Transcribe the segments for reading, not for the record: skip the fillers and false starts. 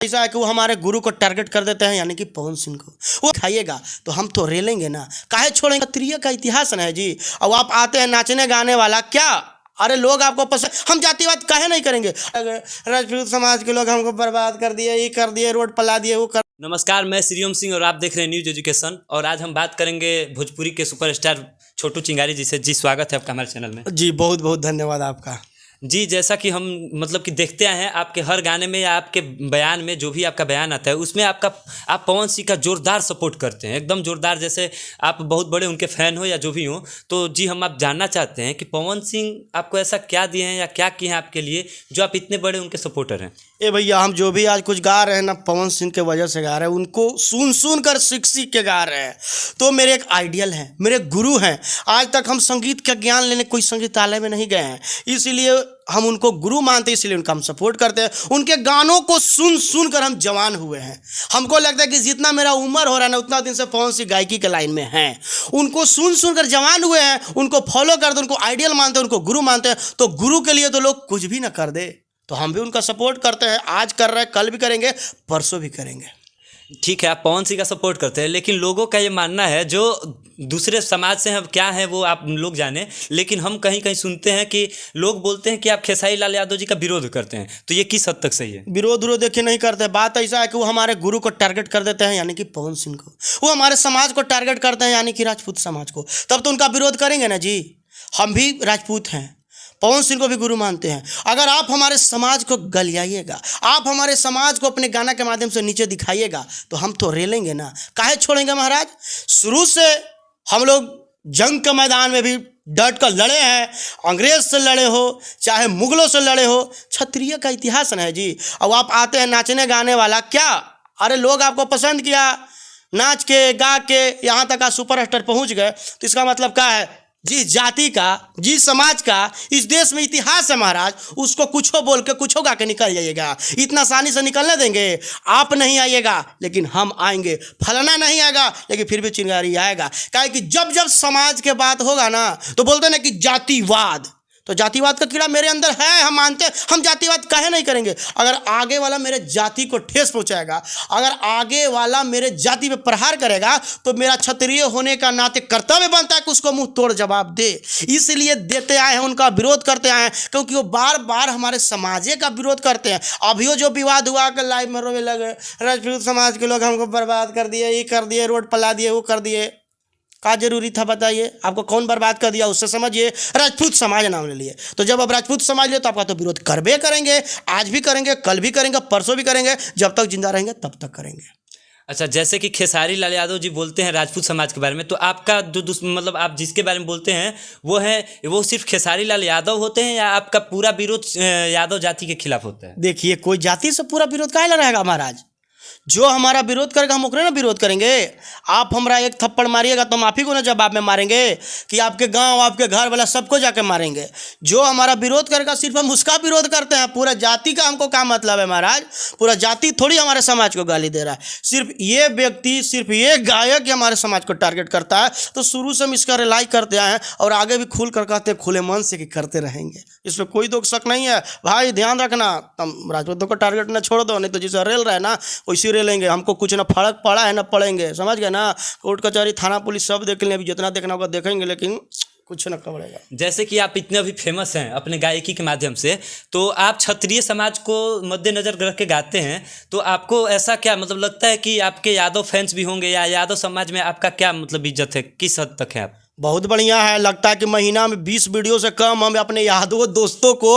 ऐसा है कि वो हमारे गुरु को टारगेट कर देते हैं, यानी कि पवन सिंह को। वो खाइएगा तो हम तो रेलेंगे ना, काहे छोड़ेंगे। क्षत्रिय का इतिहास है जी। और आप आते हैं नाचने गाने वाला, क्या अरे लोग आपको पसंद, हम जातिवाद काहे नहीं करेंगे। राजपूत समाज के लोग हमको बर्बाद कर दिए, ये कर दिए, रोड पला दिए, वो कर। नमस्कार, मैं श्रीओम सिंह और आप देख रहे हैं न्यूज एजुकेशन। और आज हम बात करेंगे भोजपुरी के सुपरस्टार छोटू चिंगारी जी से। जी स्वागत है आपका हमारे चैनल में। जी बहुत बहुत धन्यवाद आपका। जी जैसा कि हम कि देखते आए हैं आपके हर गाने में या आपके बयान में, जो भी आपका बयान आता है उसमें आप पवन सिंह का जोरदार सपोर्ट करते हैं, एकदम जोरदार। जैसे आप बहुत बड़े उनके फ़ैन हो या जो भी हो। तो जी हम आप जानना चाहते हैं कि पवन सिंह आपको ऐसा क्या दिए हैं या क्या किए हैं आपके लिए जो आप इतने बड़े उनके सपोर्टर हैं। ए भैया, हम जो भी आज कुछ गा रहे हैं ना, पवन सिंह के वजह से गा रहे हैं। उनको सुन सुन कर सीख सीख के गा रहे हैं। तो मेरे एक आइडियल हैं, मेरे गुरु हैं। आज तक हम संगीत का ज्ञान लेने कोई संगीतालय में नहीं गए हैं, इसलिए हम उनको गुरु मानते हैं, इसलिए उनका हम सपोर्ट करते हैं। उनके गानों को सुन सुन कर हम जवान हुए हैं। हमको लगता है कि जितना मेरा उम्र हो रहा है ना, उतना दिन से पवन सिंह गायकी के लाइन में हैं। उनको सुन सुन कर जवान हुए हैं, उनको फॉलो करते हैं, उनको आइडियल मानते हैं, उनको गुरु मानते हैं। तो गुरु के लिए तो लोग कुछ भी ना कर दे, तो हम भी उनका सपोर्ट करते हैं। आज कर रहे हैं, कल भी करेंगे, परसों भी करेंगे। ठीक है, आप पवन सिंह का सपोर्ट करते हैं, लेकिन लोगों का ये मानना है, जो दूसरे समाज से हम क्या है वो आप लोग जाने, लेकिन हम कहीं कहीं सुनते हैं कि लोग बोलते हैं कि आप खेसारी लाल यादव जी का विरोध करते हैं। तो ये किस हद तक सही है? विरोध देखिए नहीं करते। बात ऐसा है कि वो हमारे गुरु को टारगेट कर देते हैं, यानी कि पवन सिंह को। वो हमारे समाज को टारगेट करते हैं, यानी कि राजपूत समाज को। तब तो उनका विरोध करेंगे ना जी। हम भी राजपूत हैं, पवन सिंह को भी गुरु मानते हैं। अगर आप हमारे समाज को गलियाइएगा, आप हमारे समाज को अपने गाना के माध्यम से नीचे दिखाइएगा, तो हम तो रेलेंगे ना, काहे छोड़ेंगे महाराज। शुरू से हम लोग जंग के मैदान में भी डट कर लड़े हैं। अंग्रेज से लड़े हो, चाहे मुगलों से लड़े हो। क्षत्रिय का इतिहास है जी। अब आप आते हैं नाचने गाने वाला, क्या अरे लोग आपको पसंद किया, नाच के गा के यहाँ तक आप सुपरस्टार पहुँच गए, तो इसका मतलब क्या है। जिस जाति का, जिस समाज का इस देश में इतिहास है महाराज, उसको कुछो बोल के कुछो गा के निकल जाइएगा। इतना आसानी से निकलने देंगे? आप नहीं आइएगा, लेकिन हम आएंगे। फलाना नहीं आएगा, लेकिन फिर भी चिंगारी आएगा। काहे कि जब जब समाज के बात होगा ना, तो बोलते ना कि जातिवाद, तो जातिवाद का कीड़ा मेरे अंदर है, हम मानते हैं। हम जातिवाद काहे नहीं करेंगे। अगर आगे वाला मेरे जाति को ठेस पहुंचाएगा, अगर आगे वाला मेरे जाति पे प्रहार करेगा, तो मेरा क्षत्रिय होने का नाते कर्तव्य बनता है कि उसको मुंह तोड़ जवाब दे। इसलिए देते आए हैं, उनका विरोध करते आए हैं, क्योंकि वो बार बार हमारे समाज का विरोध करते हैं। अभी जो विवाद हुआ कि लाइव में रोने लगे, राजपूत समाज के लोग हमको बर्बाद कर दिए, ये कर दिए, रोड पला दिए, वो कर दिए। का जरूरी था बताइए? आपको कौन बर्बाद कर दिया उससे समझिए। राजपूत समाज नाम ले लिए, तो जब आप राजपूत समाज लिए तो आपका तो विरोध करबे करेंगे। आज भी करेंगे, कल भी करेंगे, परसों भी करेंगे। जब तक जिंदा रहेंगे तब तक करेंगे। अच्छा, जैसे कि खेसारी लाल यादव जी बोलते हैं राजपूत समाज के बारे में, तो आपका जो आप जिसके बारे में बोलते हैं वो सिर्फ खेसारी लाल यादव होते हैं, या आपका पूरा विरोध यादव जाति के खिलाफ होता है? देखिए, कोई जाति से पूरा विरोध काहे रहेगा महाराज। जो हमारा विरोध करेगा हम ओकरे ना विरोध करेंगे। आप हमारा एक थप्पड़ मारिएगा तो हम आप ही को ना जवाब में मारेंगे, कि आपके गांव, आपके घर वाला सबको जाके मारेंगे। जो हमारा विरोध करेगा सिर्फ हम उसका विरोध करते हैं। पूरा जाति का हमको क्या मतलब है महाराज। पूरा जाति थोड़ी हमारे समाज को गाली दे रहा है। सिर्फ ये व्यक्ति, सिर्फ ये गायक ही हमारे समाज को टारगेट करता है। तो शुरू से हम इसका रिलाई करते आए हैं, और आगे भी खुल कर कहते हैं, खुले मन से कि करते रहेंगे। इसमें कोई दो शक नहीं है भाई। ध्यान रखना, तुम राजपूतों को टारगेट ना छोड़ दो, नहीं तो जिसे रेल रहा है ना वैसे रेलेंगे। हमको कुछ ना फर्क पड़ा है ना पड़ेंगे, समझ गए ना। कोर्ट कचहरी थाना पुलिस सब देख लें, अभी जितना देखना होगा देखेंगे, लेकिन कुछ ना पड़ेगा। जैसे कि आप इतने अभी फेमस हैं अपने गायकी के माध्यम से, तो आप क्षत्रिय समाज को मद्देनजर रख के गाते हैं, तो आपको ऐसा क्या लगता है कि आपके यादव फैंस भी होंगे, या यादव समाज में आपका क्या इज्जत है, किस हद तक है आप? बहुत बढ़िया है। लगता है कि महीना में 20 वीडियो से कम हम अपने यादव दोस्तों को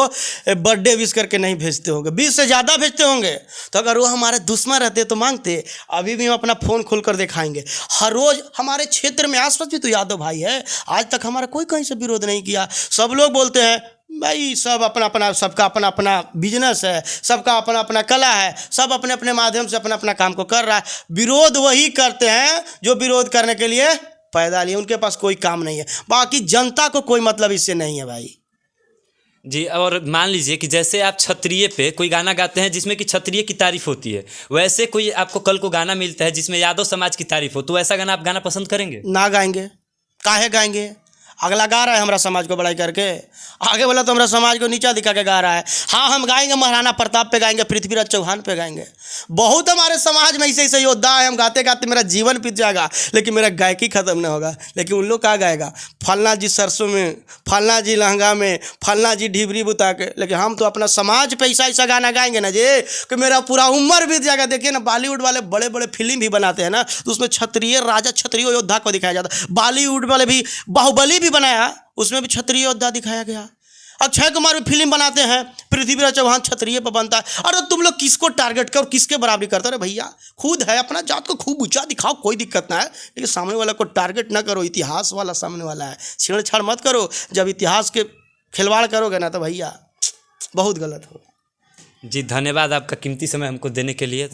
बर्थडे विश करके नहीं भेजते होंगे, 20 से ज़्यादा भेजते होंगे। तो अगर वो हमारे दुश्मन रहते तो मांगते। अभी भी हम अपना फ़ोन खोल कर दिखाएंगे। हर रोज़ हमारे क्षेत्र में आसपास भी तो यादव भाई है। आज तक हमारा कोई कहीं से विरोध नहीं किया। सब लोग बोलते हैं भाई, सब अपना अपना, सबका अपना अपना बिजनेस है, सबका अपना अपना कला है, सब अपने अपने माध्यम से अपना अपना काम को कर रहा है। विरोध वही करते हैं जो विरोध करने के लिए पैदा लिए, उनके पास कोई काम नहीं है। बाकी जनता को कोई मतलब इससे नहीं है भाई जी। और मान लीजिए कि जैसे आप क्षत्रिय पे कोई गाना गाते हैं जिसमें कि क्षत्रिय की तारीफ होती है, वैसे कोई आपको कल को गाना मिलता है जिसमें यादव समाज की तारीफ हो, तो ऐसा गाना आप गाना पसंद करेंगे? ना गाएंगे। काहे गाएंगे? अगला गा रहा है हमारा समाज को बड़ाई करके, आगे वाला तो हमारा समाज को नीचा दिखा के गा रहा है। हाँ, हम गाएंगे महाराणा प्रताप पे गाएंगे, पृथ्वीराज चौहान पे गाएंगे। बहुत हमारे समाज में ऐसे ऐसे योद्धा है, हम गाते गाते मेरा जीवन बीत जाएगा लेकिन मेरा गायकी खत्म नहीं होगा। लेकिन उन लोग क्या गाएगा, फलना जी सरसों में, फलना जी लहंगा में, फलना जी ढिबरी बुता के। लेकिन हम तो अपना समाज पे ऐसा ऐसा गाना गाएंगे ना जी कि मेरा पूरा उम्र बीत जाएगा। देखिए ना, बॉलीवुड वाले बड़े बड़े फिल्म भी बनाते हैं ना, तो उसमें क्षत्रिय राजा क्षत्रिय योद्धा को दिखाया जाता है। बॉलीवुड वाले भी बाहुबली भी बनाया, उसमें भी क्षत्रिय योद्धा दिखाया गया। अक्षय कुमार भी फिल्म बनाते हैं, पृथ्वीराज चौहान क्षत्रिय पर बनता है। अरे तुम लोग किसको टारगेट कर, किसके बराबरी करते हो? अरे भैया, खुद है, अपना जात को खूब ऊंचा दिखाओ, कोई दिक्कत ना है, लेकिन सामने वाला को टारगेट ना करो। इतिहास वाला सामने वाला है, छेड़छाड़ मत करो। जब इतिहास के खिलवाड़ करोगे ना तो भैया बहुत गलत हो। जी धन्यवाद आपका कीमती समय हमको देने के लिए।